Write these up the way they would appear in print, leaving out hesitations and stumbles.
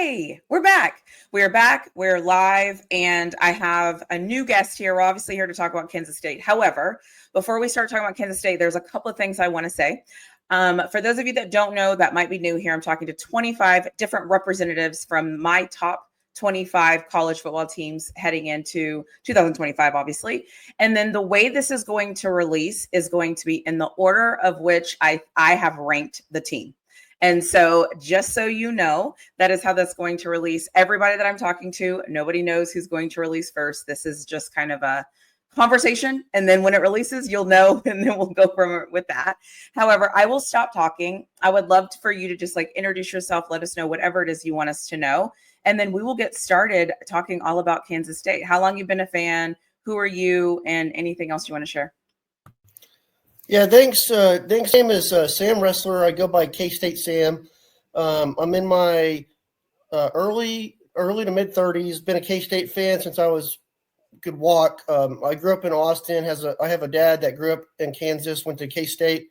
Yay! We're back. We're back. We're live. And I have a new guest here. We're obviously here to talk about Kansas State. However, before we start talking about Kansas State, there's a couple of things I want to say. For those of you that don't know, that might be new here, I'm talking to 25 different representatives from my top 25 college football teams heading into 2025, obviously. And then the way this is going to release is going to be in the order of which I have ranked the team. And so just so you know, that is how that's going to release. Everybody that I'm talking to, nobody knows who's going to release first. This is just kind of a conversation. And then when it releases, you'll know, and then we'll go from with that. However, I will stop talking. I would love for you to just introduce yourself, let us know whatever it is you want us to know. And then we will get started talking all about Kansas State. How long you've been a fan, who are you, and anything else you want to share? Yeah, thanks. My name is Sam Wrestler. I go by K-State Sam. I'm in my early to mid 30s. Been a K-State fan since I could walk. I grew up in Austin. I have a dad that grew up in Kansas. Went to K-State.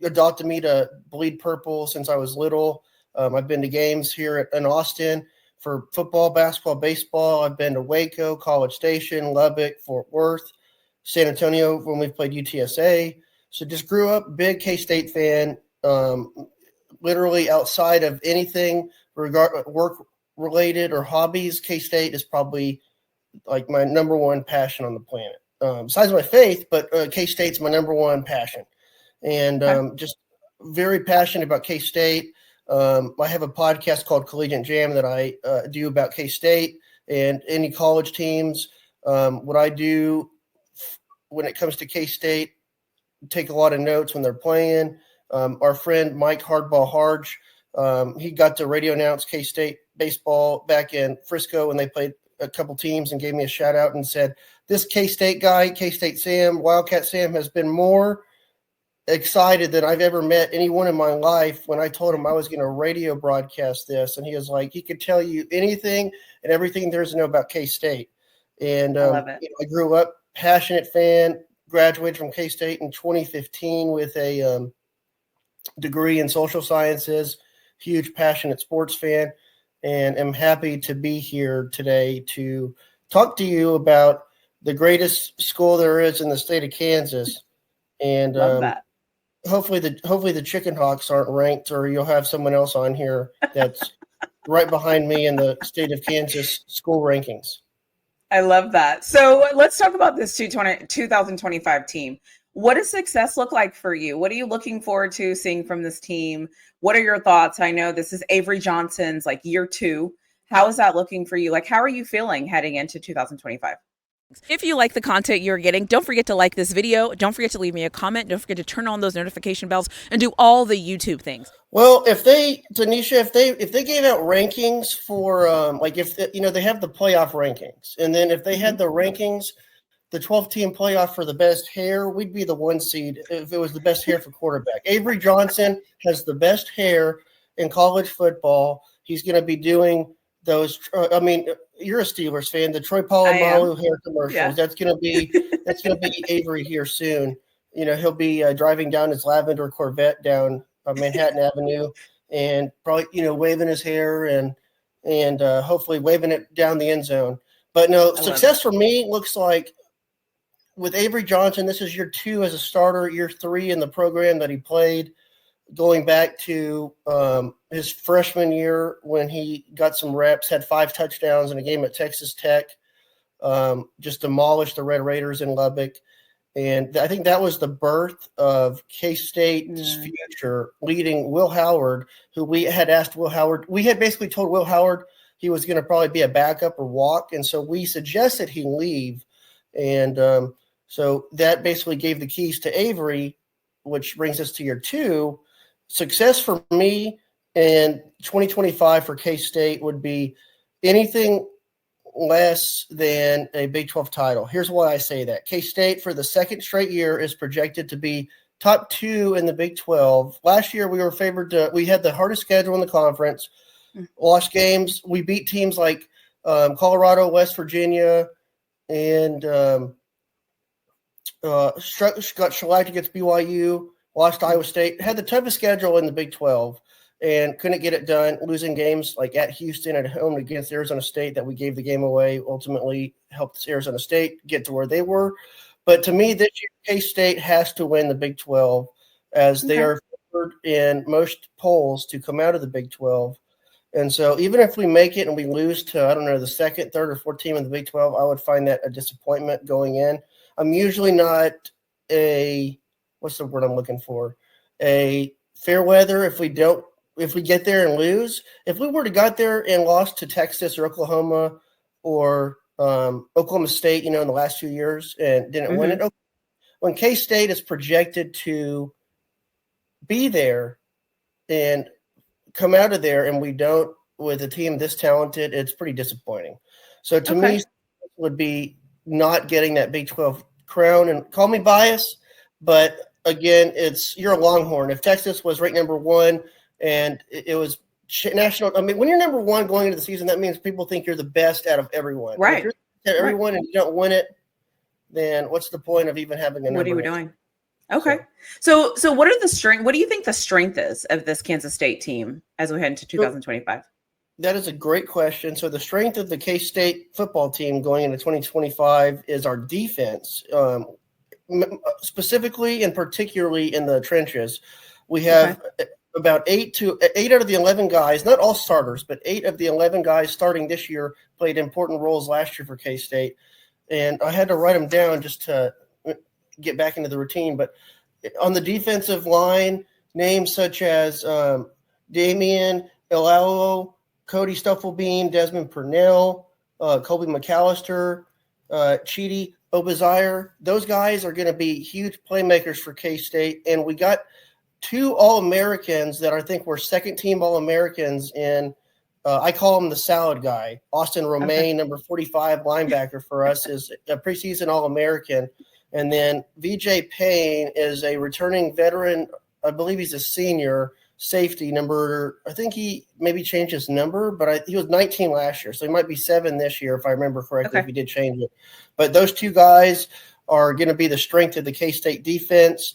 Adopted me to bleed purple since I was little. I've been to games here in Austin for football, basketball, baseball. I've been to Waco, College Station, Lubbock, Fort Worth, San Antonio when we've played UTSA. So just grew up big K-State fan. Literally outside of anything work related or hobbies, K-State is probably like my number one passion on the planet. Besides my faith, but K-State's my number one passion. And just very passionate about K-State. I have a podcast called Collegiate Jam that I do about K-State and any college teams. What I do when it comes to K-State, take a lot of notes when they're playing. Our friend Mike Hardball Harge, he got to radio announce K-State baseball back in Frisco when they played a couple teams and gave me a shout out and said, this K-State guy, K-State Sam, Wildcat Sam, has been more excited than I've ever met anyone in my life when I told him I was going to radio broadcast this. And he was like, he could tell you anything and everything there is to know about K-State. And I love it. I grew up passionate fan, graduated from K-State in 2015 with a degree in social sciences, huge passionate sports fan, and am happy to be here today to talk to you about the greatest school there is in the state of Kansas. And love that. Hopefully the Chicken Hawks aren't ranked, or you'll have someone else on here that's right behind me in the state of Kansas school rankings. I love that. So let's talk about this 2025 team. What does success look like for you? What are you looking forward to seeing from this team? What are your thoughts? I know this is Avery Johnson's year 2. How is that looking for you? How are you feeling heading into 2025? If you like the content you're getting, don't forget to like this video. Don't forget to leave me a comment. Don't forget to turn on those notification bells and do all the YouTube things. Well, Tanisha, if they gave out rankings for they have the playoff rankings, and then if they had the rankings, the 12-team playoff for the best hair, we'd be the 1 seed if it was the best hair for quarterback. Avery Johnson has the best hair in college football. He's going to be doing those. You're a Steelers fan. The Troy Polamalu hair commercials. Yeah. That's going to be Avery here soon. He'll be driving down his lavender Corvette down Manhattan Avenue, and probably waving his hair and hopefully waving it down the end zone. But no, success for me looks like with Avery Johnson. This is year 2 as a starter, year 3 in the program that he played, going back to his freshman year when he got some reps, had 5 touchdowns in a game at Texas Tech, just demolished the Red Raiders in Lubbock. And I think that was the birth of K-State's future, leading Will Howard, who we had asked Will Howard. We had basically told Will Howard he was going to probably be a backup or walk. And so we suggested he leave. And so that basically gave the keys to Avery, which brings us to year 2. Success for me in 2025 for K-State would be anything less than a Big 12 title. Here's why I say that. K-State for the second straight year is projected to be top 2 in the Big 12. Last year we were favored we had the hardest schedule in the conference, lost games. We beat teams like Colorado, West Virginia, and got shellacked against BYU, lost Iowa State, had the toughest schedule in the Big 12. and couldn't get it done, losing games like at Houston, at home against Arizona State that we gave the game away, ultimately helped Arizona State get to where they were. But to me, this year, K-State has to win the Big 12 as they are favored in most polls to come out of the Big 12. And so even if we make it and we lose to, I don't know, the second, third, or fourth team in the Big 12, I would find that a disappointment going in. I'm usually not what's the word I'm looking for? A fair weather if we get there and lose. If we were to got there and lost to Texas or Oklahoma or Oklahoma State, in the last few years and didn't win it, when K-State is projected to be there and come out of there and we don't with a team this talented, it's pretty disappointing. So to me, would be not getting that Big 12 crown, and call me biased, but again, you're a Longhorn. If Texas was ranked number 1 and it was national, I mean, when you're number 1 going into the season, that means people think you're the best out of everyone. Right. If you're the best out of everyone and you don't win it, then what's the point of even having a number? What are you doing? Okay. So what do you think the strength is of this Kansas State team as we head into 2025? That is a great question. So the strength of the K-State football team going into 2025 is our defense, specifically and particularly in the trenches. We have about 8 out of the 11 guys, not all starters, but 8 of the 11 guys starting this year played important roles last year for K-State. And I had to write them down just to get back into the routine. But on the defensive line, names such as Damian Ilalo, Cody Stufflebean, Desmond Purnell, Colby McAllister, Chidi Obazire, those guys are going to be huge playmakers for K-State. And we got 2 All-Americans that I think were second-team All-Americans in I call him the salad guy. Austin Romaine, number 45 linebacker for us, is a preseason All-American. And then VJ Payne is a returning veteran. I believe he's a senior safety number. I think he maybe changed his number, but he was 19 last year. So he might be 7 this year, if I remember correctly, if he did change it. But those 2 guys are going to be the strength of the K-State defense.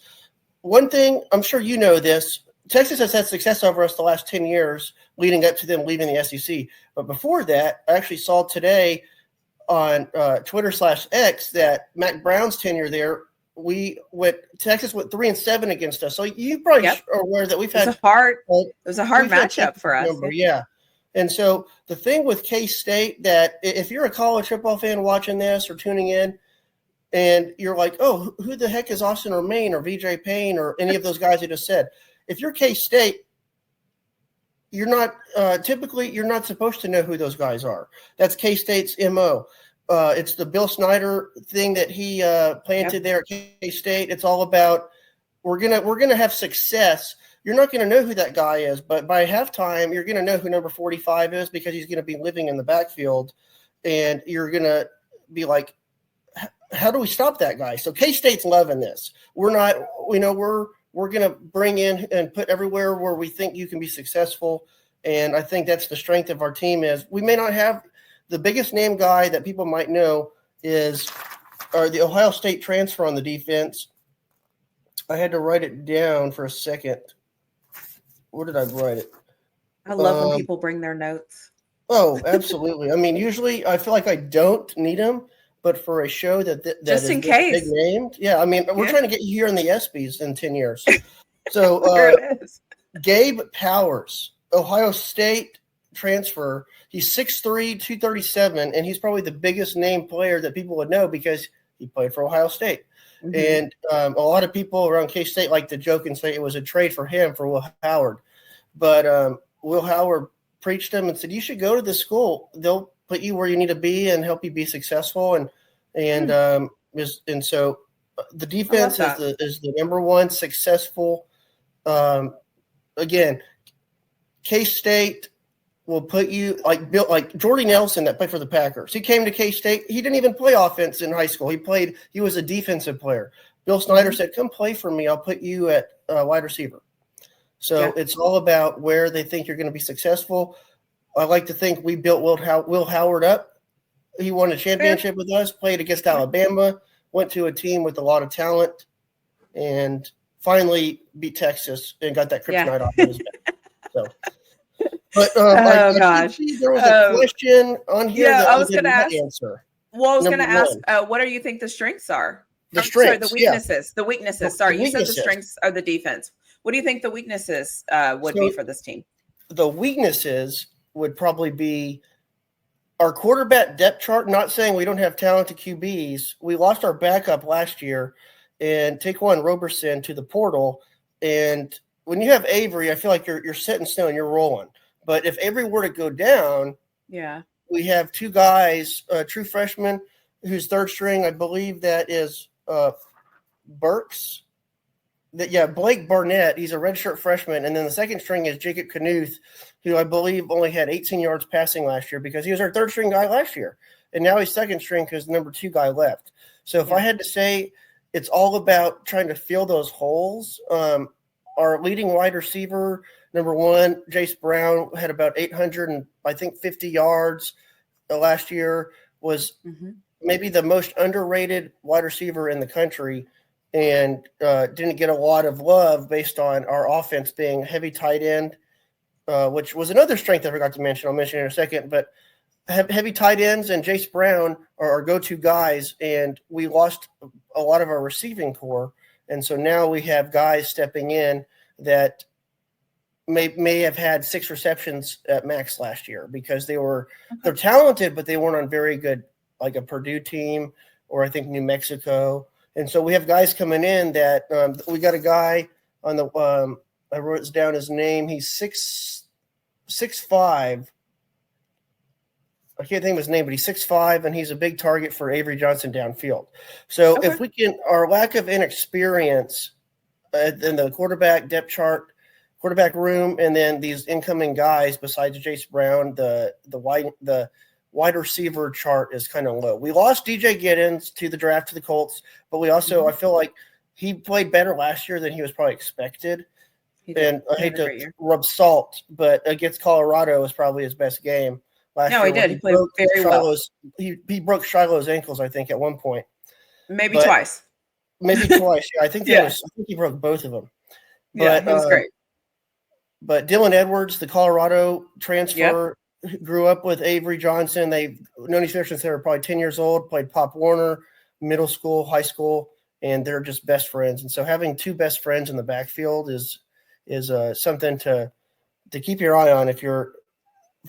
One thing, I'm sure you know this, Texas has had success over us the last 10 years leading up to them leaving the SEC. But before that, I actually saw today on Twitter/X that Mac Brown's tenure there, Texas went 3-7 against us. So you probably are aware that we've had it was a hard matchup for us. Yeah. And so the thing with K-State, that if you're a college football fan watching this or tuning in, and you're like, oh, who the heck is Austin Romaine or VJ Payne or any of those guys I just said? If you're K-State, you're not you're not supposed to know who those guys are. That's K-State's MO. It's the Bill Snyder thing that he planted there at K-State. It's all about we're gonna have success. You're not gonna know who that guy is, but by halftime, you're gonna know who number 45 is because he's gonna be living in the backfield, and you're gonna be like, how do we stop that guy? So K-State's loving this. We're going to bring in and put everywhere where we think you can be successful. And I think that's the strength of our team is we may not have the biggest name guy that people might know is the Ohio State transfer on the defense. I had to write it down for a second. Where did I write it? I love when people bring their notes. Oh, absolutely. I mean, usually I feel like I don't need them. But for a show that just is in case big named, I mean, we're trying to get you here in the ESPYs in 10 years. So Gabe Powers, Ohio State transfer. He's 6'3", 237, and he's probably the biggest name player that people would know because he played for Ohio State. Mm-hmm. And a lot of people around K-State like to joke and say it was a trade for him for Will Howard. But Will Howard preached him and said, you should go to this school. They'll put you where you need to be and help you be successful. And so the defense is the number 1 successful. Again, K-State will put you like Jordy Nelson that played for the Packers. He came to K-State. He didn't even play offense in high school. He was a defensive player. Bill Snyder said, come play for me. I'll put you at wide receiver. So it's all about where they think you're going to be successful. I like to think we built Will Howard up. He won a championship with us, played against Alabama, went to a team with a lot of talent, and finally beat Texas and got that kryptonite off of his back. So But I did Gosh. see there was a question on here Yeah, that I I was did going to not ask. answer. Well, I was going Number to ask, one, what do you think the strengths are? the Sorry, the strengths. Yeah, weaknesses. The weaknesses. the Sorry, you said the weaknesses. strengths are the defense. What do you think the weaknesses would be So for this team? the weaknesses would probably be our quarterback depth chart. Not saying we don't have talented QBs. We lost our backup last year, and Taquan Roberson to the portal. And when you have Avery, I feel like you're set in stone. You're rolling. But if Avery were to go down, Yeah. we have two guys, true freshmen, whose third string, I believe that is Burks. Blake Barnett. He's a redshirt freshman. And then the second string is Jacob Knuth, who I believe only had 18 yards passing last year because he was our third string guy last year. And now he's second string because the number 2 guy left. So if I had to say, it's all about trying to fill those holes. Our leading wide receiver, number 1, Jace Brown, had about 50 yards last year, was maybe the most underrated wide receiver in the country, and didn't get a lot of love based on our offense being heavy tight end, which was another strength I forgot to mention. I'll mention in a second, but heavy tight ends and Jace Brown are our go-to guys, and we lost a lot of our receiving core. And so now we have guys stepping in that may have had 6 receptions at max last year because they're talented, but they weren't on very good, like a Purdue team or I think New Mexico. And so we have guys coming in that we got a guy on the I wrote down his name. He's 6'5". I can't think of his name, but he's 6'5", and he's a big target for Avery Johnson downfield. So if we can, our lack of inexperience in the quarterback depth chart, quarterback room, and then these incoming guys besides Jace Brown, the wide receiver chart is kind of low. We lost DJ Giddens to the draft to the Colts, but we also I feel like he played better last year than he was probably expected. And I hate to rub salt, but against Colorado was probably his best game last year. No, he did. He played very well. He broke Shiloh's ankles, I think, at one point. Maybe twice. Maybe twice. Yeah, I think I think he broke both of them. But, he was great. But Dylan Edwards, the Colorado transfer, grew up with Avery Johnson. They've known each other since they were probably 10 years old, played Pop Warner, middle school, high school, and they're just best friends. And so having 2 best friends in the backfield is something to keep your eye on if you're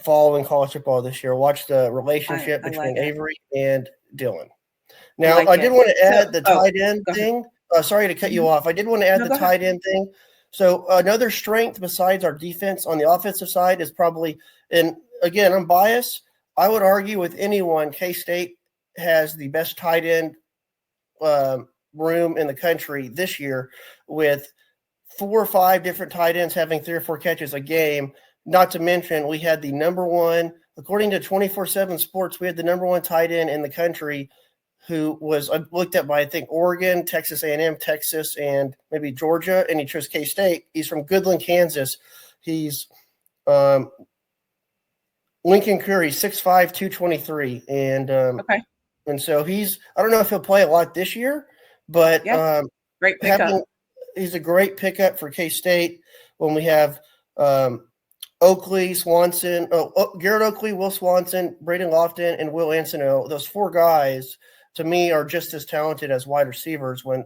following college football this year. Watch the relationship between Avery and Dylan. Now, I did want to add the tight end thing. Sorry to cut you off. I did want to add the tight end thing. So another strength besides our defense on the offensive side is probably, and again, I'm biased, I would argue with anyone, K-State has the best tight end room in the country this year, with 4 or 5 different tight ends having 3 or 4 catches a game. Not to mention, we had the number 1, according to 24/7 Sports, we had the number 1 tight end in the country who was looked at by, I think, Oregon, Texas A&M, Texas, and maybe Georgia, and he chose K-State. He's from Goodland, Kansas. He's Lincoln Curry, 6'5", 223. And so I don't know if he'll play a lot this year, but great pickup. He's a great pickup for K-State when we have Oakley, Swanson, Garrett Oakley, Will Swanson, Braden Lofton, and Will Ansino. Those 4 guys, to me, are just as talented as wide receivers when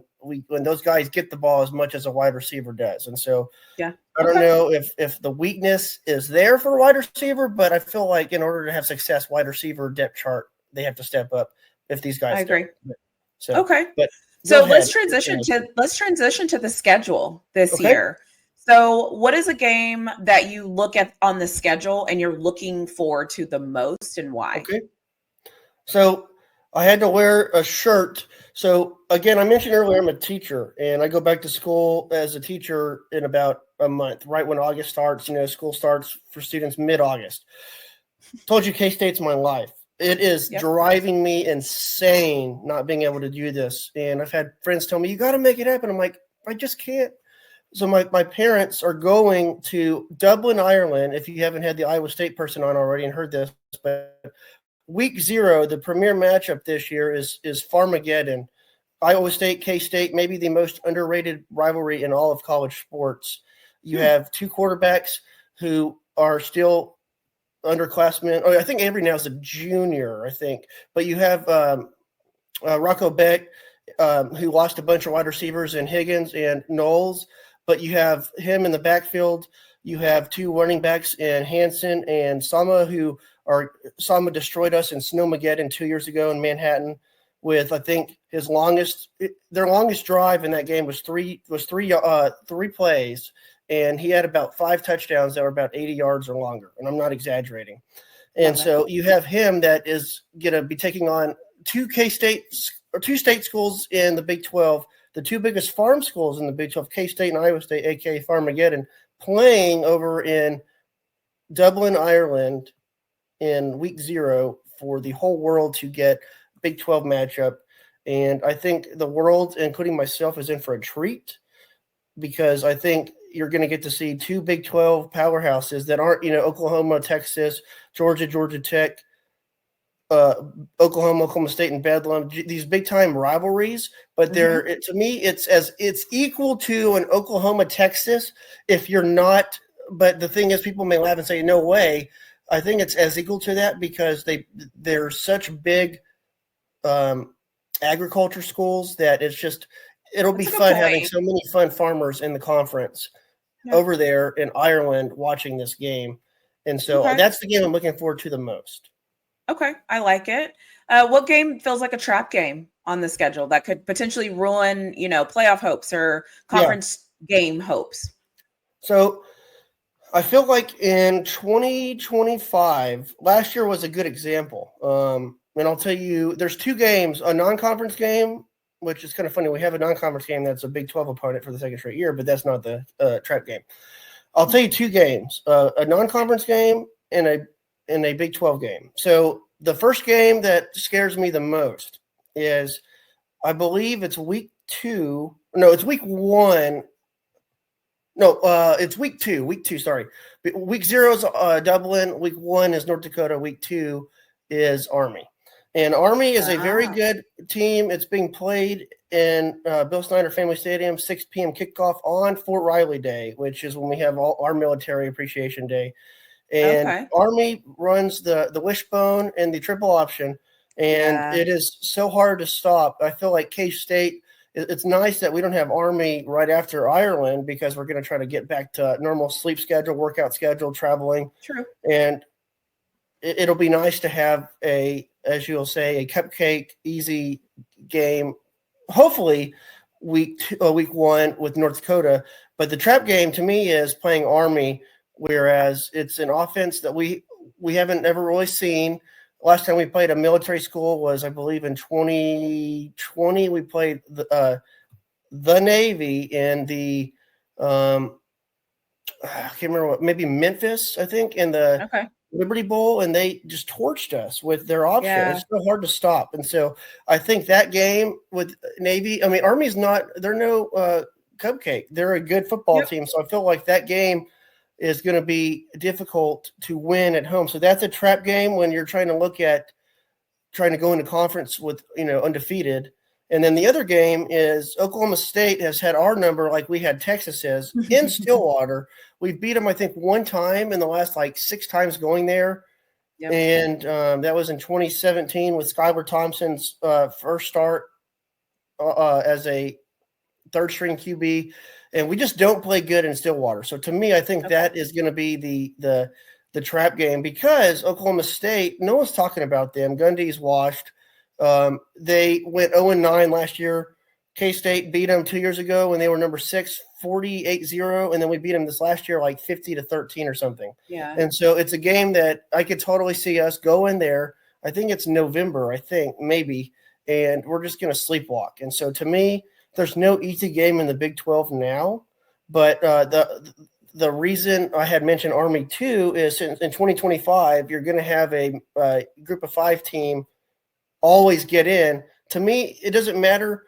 those guys get the ball as much as a wide receiver does. And so I don't know if the weakness is there for a wide receiver, but I feel like in order to have success, wide receiver depth chart, they have to step up if these guys agree. So, so let's transition to the schedule this year. So what is a game that you look at on the schedule and you're looking forward to the most, and why? Okay. So I had to wear a shirt. So again, I mentioned earlier, I'm a teacher, and I go back to school as a teacher in about a month, right when August starts. School starts for students mid-August. Told you K-State's my life. It is driving me insane not being able to do this. And I've had friends tell me, you got to make it happen. I'm like, I just can't. So my parents are going to Dublin, Ireland, if you haven't had the Iowa State person on already and heard this, but week 0, the premier matchup this year is Farmageddon. Iowa State, K-State, maybe the most underrated rivalry in all of college sports. You have 2 quarterbacks who are still underclassmen. Oh, I think Avery now is a junior, I think. But you have Rocco Beck, who lost a bunch of wide receivers in Higgins and Knowles, but you have him in the backfield. You have 2 running backs in Hanson and Sama, Sama destroyed us in Snowmageddon 2 years ago in Manhattan with, I think, their longest drive in that game was three plays, and he had about 5 touchdowns that were about 80 yards or longer, and I'm not exaggerating. And so you have him that is going to be taking on 2 state schools in the Big 12, the 2 biggest farm schools in the Big 12, K-State and Iowa State, aka Farmageddon, playing over in Dublin, Ireland in week 0 for the whole world to get Big 12 matchup. And I think the world, including myself, is in for a treat because I think you're going to get to see 2 Big 12 powerhouses that aren't, Oklahoma, Texas, Georgia Tech, Oklahoma, Oklahoma State, and Bedlam, these big time rivalries, but to me, it's equal to an Oklahoma, Texas. If you're not, but the thing is, people may laugh and say, no way. I think it's as equal to that because they're such big agriculture schools that it'll be fun having so many fun farmers in the conference over there in Ireland watching this game. And so that's the game I'm looking forward to the most. Okay, I like it. What game feels like a trap game on the schedule that could potentially ruin, playoff hopes or conference game hopes? So I feel like in 2025, last year was a good example. And I'll tell you, there's 2 games, a non-conference game, which is kind of funny. We have a non-conference game that's a Big 12 opponent for the second straight year, but that's not the trap game. I'll tell you 2 games, a non-conference game and a Big 12 game. So the first game that scares me the most is, I believe it's week 2. No, it's week 1. No, it's week 2. Week 2, sorry. Week 0 is Dublin. Week 1 is North Dakota. Week 2 is Army. And Army is a very good team. It's being played in Bill Snyder Family Stadium, 6 p.m. kickoff on Fort Riley Day, which is when we have our Military Appreciation Day. And Army runs the wishbone and the triple option, and it is so hard to stop. I feel like K-State, it's nice that we don't have Army right after Ireland because we're going to try to get back to normal sleep schedule, workout schedule, traveling. True. And it'll be nice to have as you'll say, a cupcake, easy game, hopefully week 1 with North Dakota. But the trap game to me is playing Army, whereas it's an offense that we haven't ever really seen. Last time we played a military school was, I believe, in 2020. We played the Navy in the I can't remember maybe Memphis, I think, in the Liberty Bowl, and they just torched us with their option. Yeah. It's so hard to stop. And so I think that game with Navy, Army's they're no cupcake. They're a good football team. So I feel like that game is going to be difficult to win at home. So that's a trap game when you're trying to go into conference with, undefeated. And then the other game is Oklahoma State has had our number like we had Texas's in Stillwater. We beat them, I think, 1 time in the last 6 times going there. Yep. And that was in 2017 with Skylar Thompson's first start as a third-string QB. And we just don't play good in Stillwater. So to me, I think that is going to be the trap game because Oklahoma State, no one's talking about them. Gundy's washed. They went 0-9 last year. K-State beat them 2 years ago when they were number 6, 48-0, and then we beat them this last year 50-13 or something. Yeah. And so it's a game that I could totally see us go in there. I think it's November, maybe, and we're just going to sleepwalk. And so to me, there's no easy game in the Big 12 now, but the reason I had mentioned Army too is in 2025, you're going to have a group of 5 team always get in. To me, it doesn't matter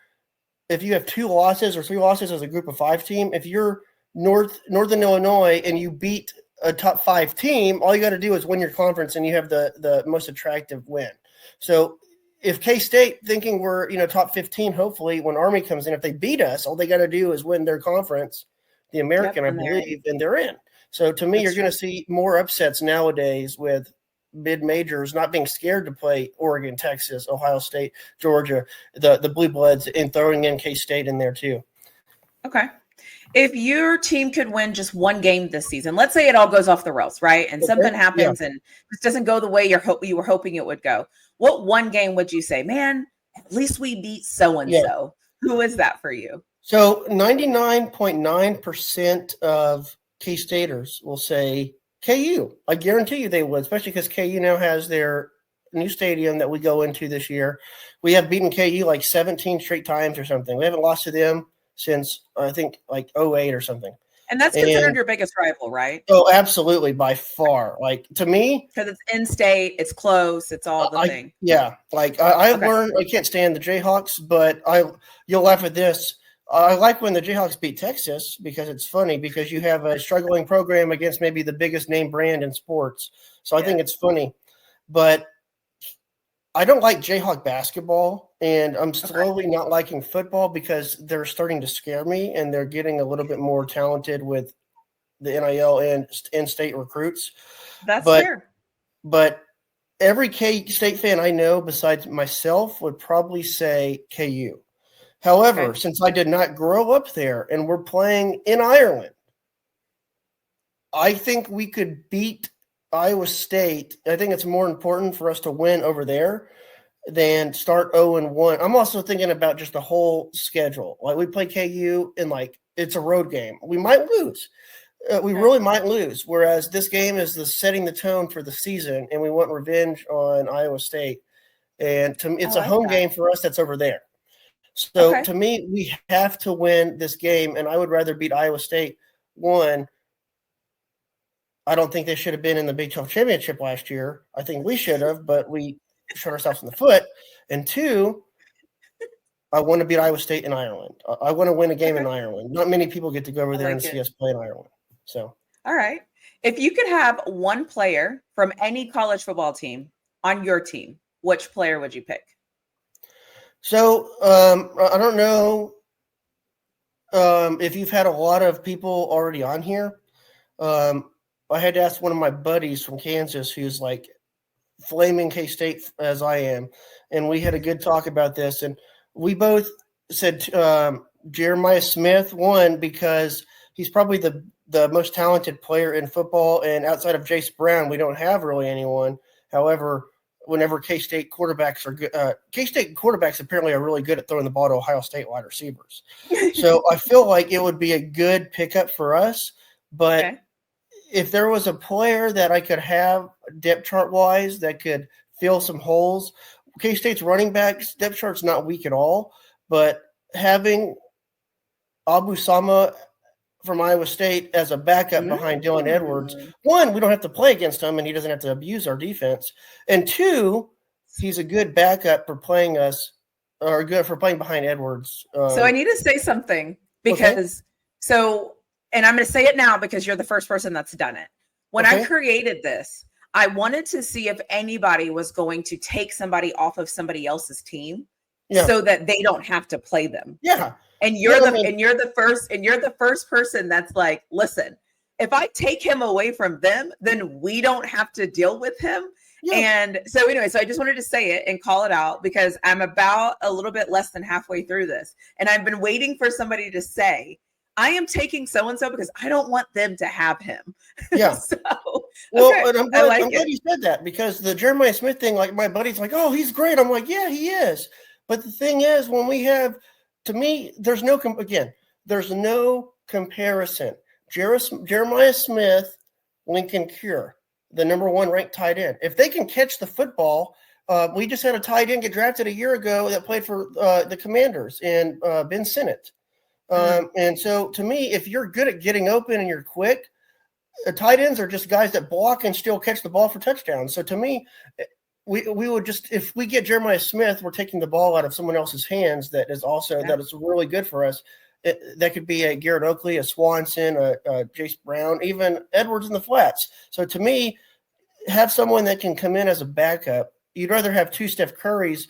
if you have 2 losses or 3 losses as a group of 5 team. If you're Northern Illinois and you beat a top 5 team, all you got to do is win your conference and you have the most attractive win. So if K-State thinking we're top 15, hopefully when Army comes in, if they beat us, all they got to do is win their conference, the American, I believe, and they're in. So to me, That's you're going to see more upsets nowadays with mid-majors not being scared to play Oregon, Texas, Ohio State, Georgia, the Blue Bloods, and throwing in K-State in there too. Okay. If your team could win just one game this season, let's say it all goes off the rails, right? And something happens and this doesn't go the way you were hoping it would go. What one game would you say, man, at least we beat so-and-so? Who is that for you? So 99.9% of K-Staters will say KU. I guarantee you they would, especially because KU now has their new stadium that we go into this year. We have beaten KU like 17 straight times or something. We haven't lost to them since, I think, like 08 or something. And that's considered your biggest rival, right? Oh, absolutely, by far. Like, to me, because it's in-state, it's close, it's all the thing. Yeah, like I've learned I can't stand the Jayhawks, but you'll laugh at this. I like when the Jayhawks beat Texas because it's funny because you have a struggling program against maybe the biggest name brand in sports. So I think it's funny, but I don't like Jayhawk basketball, and I'm slowly not liking football because they're starting to scare me, and they're getting a little bit more talented with the NIL and in-state recruits. That's fair. But every K-State fan I know besides myself would probably say KU. However, since I did not grow up there and we're playing in Ireland, I think we could beat Iowa State. I think it's more important for us to win over there than start 0-1. I'm also thinking about just the whole schedule. Like, we play KU and it's a road game. We might lose. We really might lose. Whereas this game is setting the tone for the season, and we want revenge on Iowa State. And to me, it's a home game for us that's over there. So to me, we have to win this game, and I would rather beat Iowa State. One, I don't think they should have been in the Big 12 championship last year. I think we should have, but we shot ourselves in the foot. And two, I want to beat Iowa State in Ireland. I want to win a game in Ireland. Not many people get to go over there and see us play in Ireland. So, all right. If you could have one player from any college football team on your team, which player would you pick? So I don't know if you've had a lot of people already on here. I had to ask one of my buddies from Kansas who's like flaming K-State as I am, and we had a good talk about this. And we both said Jeremiah Smith, one, because he's probably the most talented player in football, and outside of Jace Brown, we don't have really anyone. However, whenever K-State quarterbacks are good, K-State quarterbacks apparently are really good at throwing the ball to Ohio State wide receivers. So I feel like it would be a good pickup for us. But if there was a player that I could have depth chart wise that could fill some holes, K-State's running backs depth chart's not weak at all. But having Abu Sama from Iowa State as a backup behind Dylan Edwards. One, we don't have to play against him, and he doesn't have to abuse our defense. And two, he's a good backup for playing us, or good for playing behind Edwards. So I need to say something because and I'm going to say it now because you're the first person that's done it. When I created this, I wanted to see if anybody was going to take somebody off of somebody else's team so that they don't have to play them. Yeah. And you're the first person that's like, listen, if I take him away from them, then we don't have to deal with him. Yeah. And so anyway, so I just wanted to say it and call it out because I'm about a little bit less than halfway through this. And I've been waiting for somebody to say, I am taking so-and-so because I don't want them to have him. Yeah. And I'm glad you said that because the Jeremiah Smith thing, like my buddy's like, oh, he's great. I'm like, yeah, he is. But the thing is, when we have, to me, there's no comparison. Jeremiah Smith, Lincoln Cure, the number one ranked tight end. If they can catch the football, we just had a tight end get drafted a year ago that played for the Commanders and Ben Sinnott. And so to me, if you're good at getting open and you're quick, tight ends are just guys that block and still catch the ball for touchdowns. So to me, we would just, if we get Jeremiah Smith, we're taking the ball out of someone else's hands that is really good for us. That could be a Garrett Oakley, a Swanson, a Jace Brown, even Edwards in the flats. So to me, have someone that can come in as a backup. You'd rather have two Steph Currys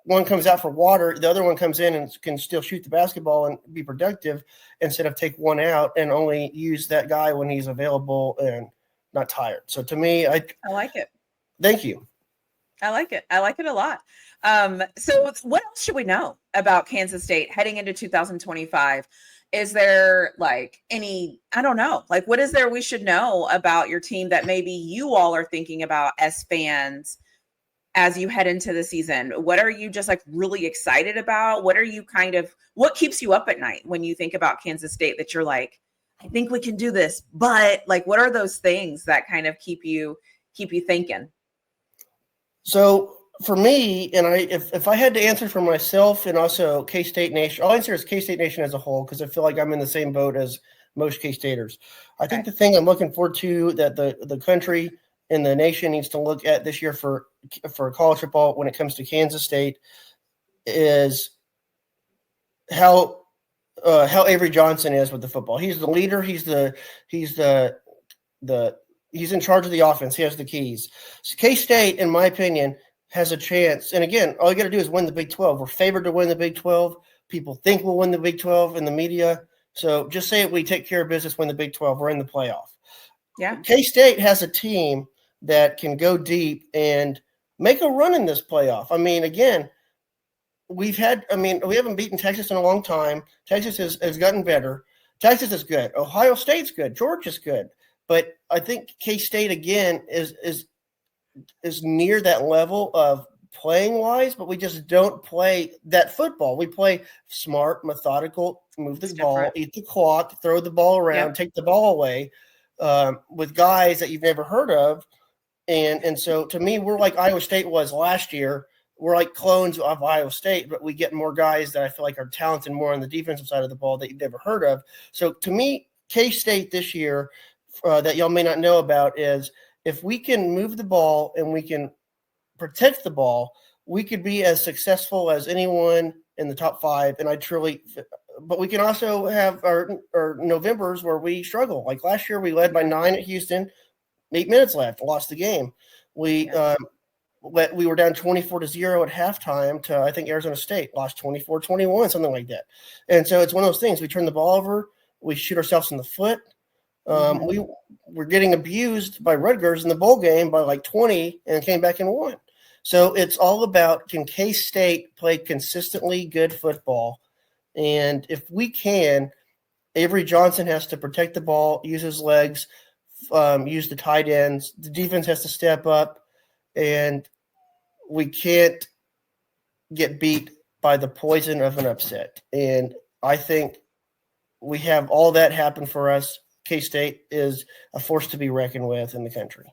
one comes out for water, the other one comes in and can still shoot the basketball and be productive instead of take one out and only use that guy when he's available and not tired. So to me, I like it. Thank you. I like it. I like it a lot. So what else should we know about Kansas State heading into 2025? Is there like any, I don't know, like what is there we should know about your team that maybe you all are thinking about as fans as you head into the season? What are you just like really excited about? What are you what keeps you up at night when you think about Kansas State that you're like, I think we can do this, but like, what are those things that kind of keep you thinking? So for me, and if I had to answer for myself and also K-State Nation, I'll answer as K-State Nation as a whole because I feel like I'm in the same boat as most K-Staters. I think the thing I'm looking forward to that the country and the nation needs to look at this year for college football when it comes to Kansas State is how Avery Johnson is with the football. He's the leader. He's in charge of the offense. He has the keys. So K-State, in my opinion, has a chance. And again, all you got to do is win the Big 12. We're favored to win the Big 12. People think we'll win the Big 12 in the media. So just say we take care of business, win the Big 12. We're in the playoff. Yeah. K-State has a team that can go deep and make a run in this playoff. I mean, again, we haven't beaten Texas in a long time. Texas has gotten better. Texas is good. Ohio State's good. Georgia's good. But I think K-State again is near that level of playing wise, but we just don't play that football. We play smart, methodical, move the ball, eat the clock, throw the ball around, take the ball away with guys that you've never heard of. And so to me, we're like Iowa State was last year. We're like clones of Iowa State, but we get more guys that I feel like are talented more on the defensive side of the ball that you've never heard of. So to me, K-State this year that y'all may not know about is if we can move the ball and we can protect the ball, we could be as successful as anyone in the top five. And but we can also have our Novembers where we struggle. Like last year, we led by 9 at Houston, 8 minutes left, lost the game. We were down 24-0 at halftime to, I think, Arizona State, lost 24-21, something like that. And so it's one of those things. We turn the ball over, we shoot ourselves in the foot. We were getting abused by Rutgers in the bowl game by like 20 and came back and won. So it's all about, can K-State play consistently good football? And if we can, Avery Johnson has to protect the ball, use his legs, use the tight ends. The defense has to step up, and we can't get beat by the poison of an upset. And I think we have all that happen for us. K-State is a force to be reckoned with in the country.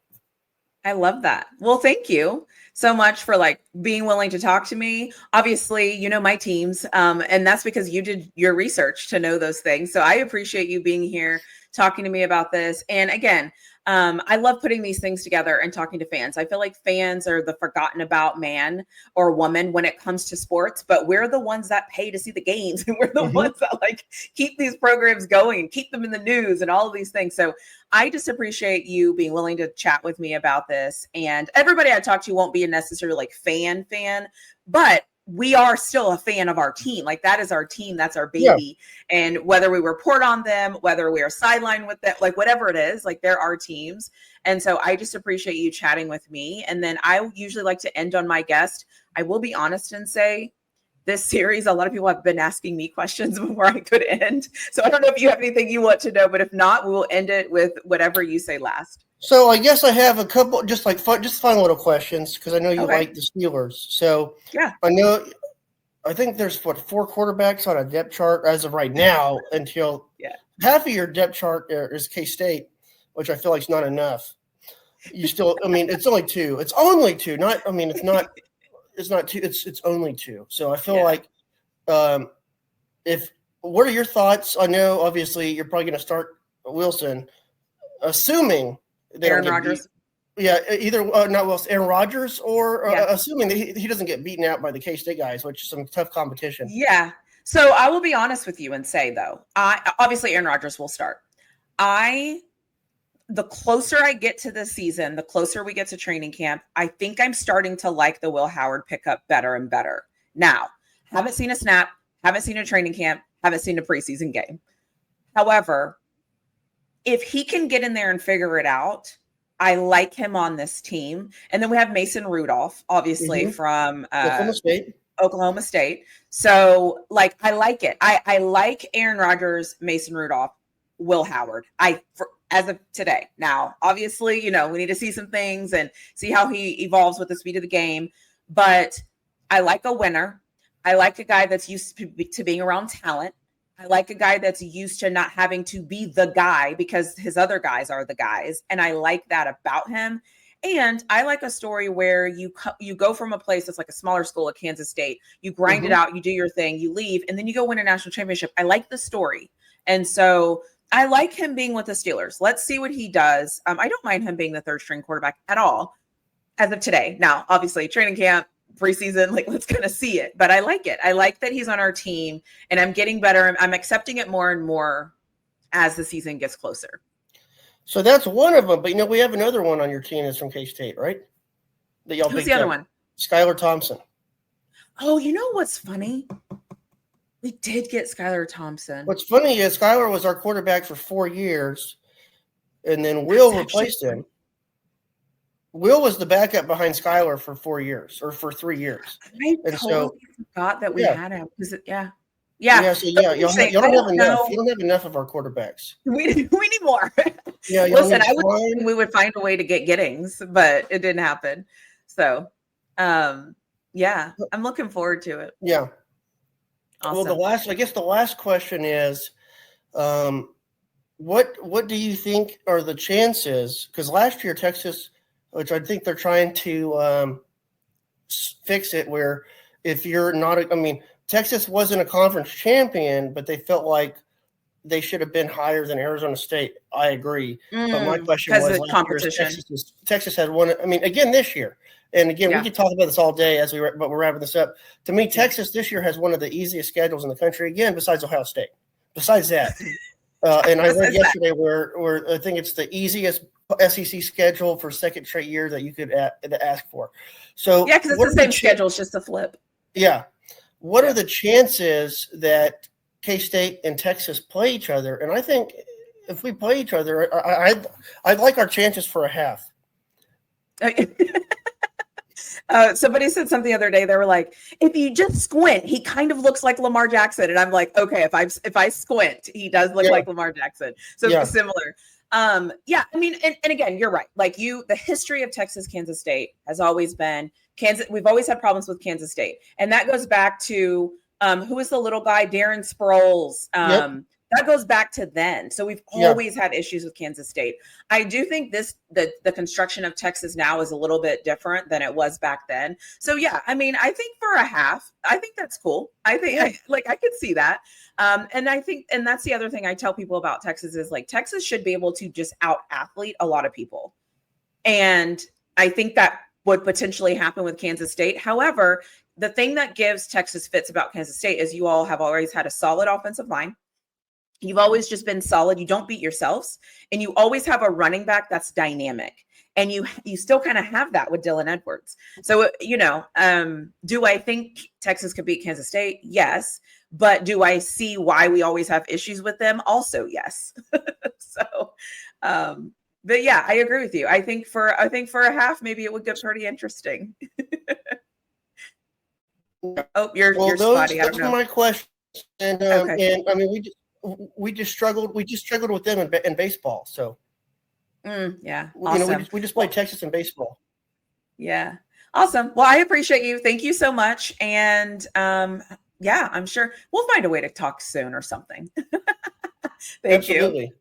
I love that. Well, thank you so much for like being willing to talk to me. Obviously, you know my teams, and that's because you did your research to know those things. So I appreciate you being here, talking to me about this. And again, I love putting these things together and talking to fans. I feel like fans are the forgotten about man or woman when it comes to sports, but we're the ones that pay to see the games, and we're the ones that like keep these programs going, keep them in the news and all of these things. So I just appreciate you being willing to chat with me about this. And everybody I talk to won't be a necessarily like fan, but we are still a fan of our team. Like that is our team. That's our baby. Yeah. And whether we report on them, whether we are sidelined with them, like whatever it is, like they're our teams. And so I just appreciate you chatting with me. And then I usually like to end on my guest. I will be honest and say this series, a lot of people have been asking me questions before I could end. So I don't know if you have anything you want to know, but if not, we will end it with whatever you say last. So I guess I have a couple, just fun little questions because I know you like the Steelers. So yeah, I think there's 4 quarterbacks on a depth chart as of right now until half of your depth chart is K-State, which I feel like is not enough. You still, it's only 2. It's only 2. It's not 2. It's only 2. So I feel like what are your thoughts? I know obviously you're probably going to start Wilson, assuming Aaron Rodgers. Either not Wilson, Aaron Rodgers, or assuming that he doesn't get beaten out by the K-State guys, which is some tough competition. Yeah. So I will be honest with you and say, though, obviously Aaron Rodgers will start. The closer I get to the season, the closer we get to training camp, I think I'm starting to like the Will Howard pickup better and better. Now, haven't seen a snap, haven't seen a training camp, haven't seen a preseason game. However, if he can get in there and figure it out, I like him on this team. And then we have Mason Rudolph, obviously, from Oklahoma State. So, like, I like it. I like Aaron Rodgers, Mason Rudolph, Will Howard. As of today. Now, obviously, we need to see some things and see how he evolves with the speed of the game. But I like a winner. I like a guy that's used to being around talent. I like a guy that's used to not having to be the guy because his other guys are the guys. And I like that about him. And I like a story where you go from a place that's like a smaller school at Kansas State. You grind it out, you do your thing, you leave, and then you go win a national championship. I like the story. And so I like him being with the Steelers. Let's see what he does. I don't mind him being the third string quarterback at all as of today. Now, obviously, training camp, preseason, like, let's kind of see it. But I like it. I like that he's on our team, and I'm getting better. I'm accepting it more and more as the season gets closer. So that's one of them. But, we have another one on your team that's from K-State, right? Who's the other one? Skylar Thompson. Oh, you know what's funny? We did get Skylar Thompson. What's funny is Skylar was our quarterback for 4 years, and then Will replaced him. Will was the backup behind Skylar for 4 years or for 3 years. I totally forgot that we had him. Yeah. You don't have enough of our quarterbacks. We need more. Yeah. Listen, I would think we would find a way to get Giddings, but it didn't happen. So, I'm looking forward to it. Yeah. Awesome. Well, the last question is, what do you think are the chances? Because last year Texas, which I think they're trying to fix it, where if you're not, Texas wasn't a conference champion, but they felt like they should have been higher than Arizona State. I agree. But my question was, competition. Texas had won. Again this year, and again we could talk about this all day but we're wrapping this up. To me, Texas this year has one of the easiest schedules in the country. Again, besides Ohio State. Besides that, and I read yesterday where I think it's the easiest SEC schedule for second straight year that you could ask for. So because it's the same schedule, it's just a flip. Yeah. What are the chances that K-State and Texas play each other? And I think if we play each other, I'd like our chances for a half. Somebody said something the other day. They were like, if you just squint, he kind of looks like Lamar Jackson. And I'm like, okay, if I squint, he does look like Lamar Jackson. So similar. And again, you're right. Like the history of Texas, Kansas State has always been Kansas. We've always had problems with Kansas State. And that goes back to who is the little guy, Darren Sproles. That goes back to then. So we've always had issues with Kansas State. I do think the construction of Texas now is a little bit different than it was back then. So I think for a half, I think that's cool. I think I could see that. And I think, and that's the other thing I tell people about Texas is like Texas should be able to just out athlete a lot of people. And I think that would potentially happen with Kansas State. However, the thing that gives Texas fits about Kansas State is you all have always had a solid offensive line. You've always just been solid. You don't beat yourselves. And you always have a running back that's dynamic. And you still kind of have that with Dylan Edwards. So, do I think Texas could beat Kansas State? Yes. But do I see why we always have issues with them? Also, yes. So, but yeah, I agree with you. I think for a half, maybe it would get pretty interesting. You're spotty. Those were my questions. And we just struggled with them in baseball. So awesome. We just played Texas in baseball. Yeah, awesome. Well, I appreciate you. Thank you so much. And I'm sure we'll find a way to talk soon or something. Thank you.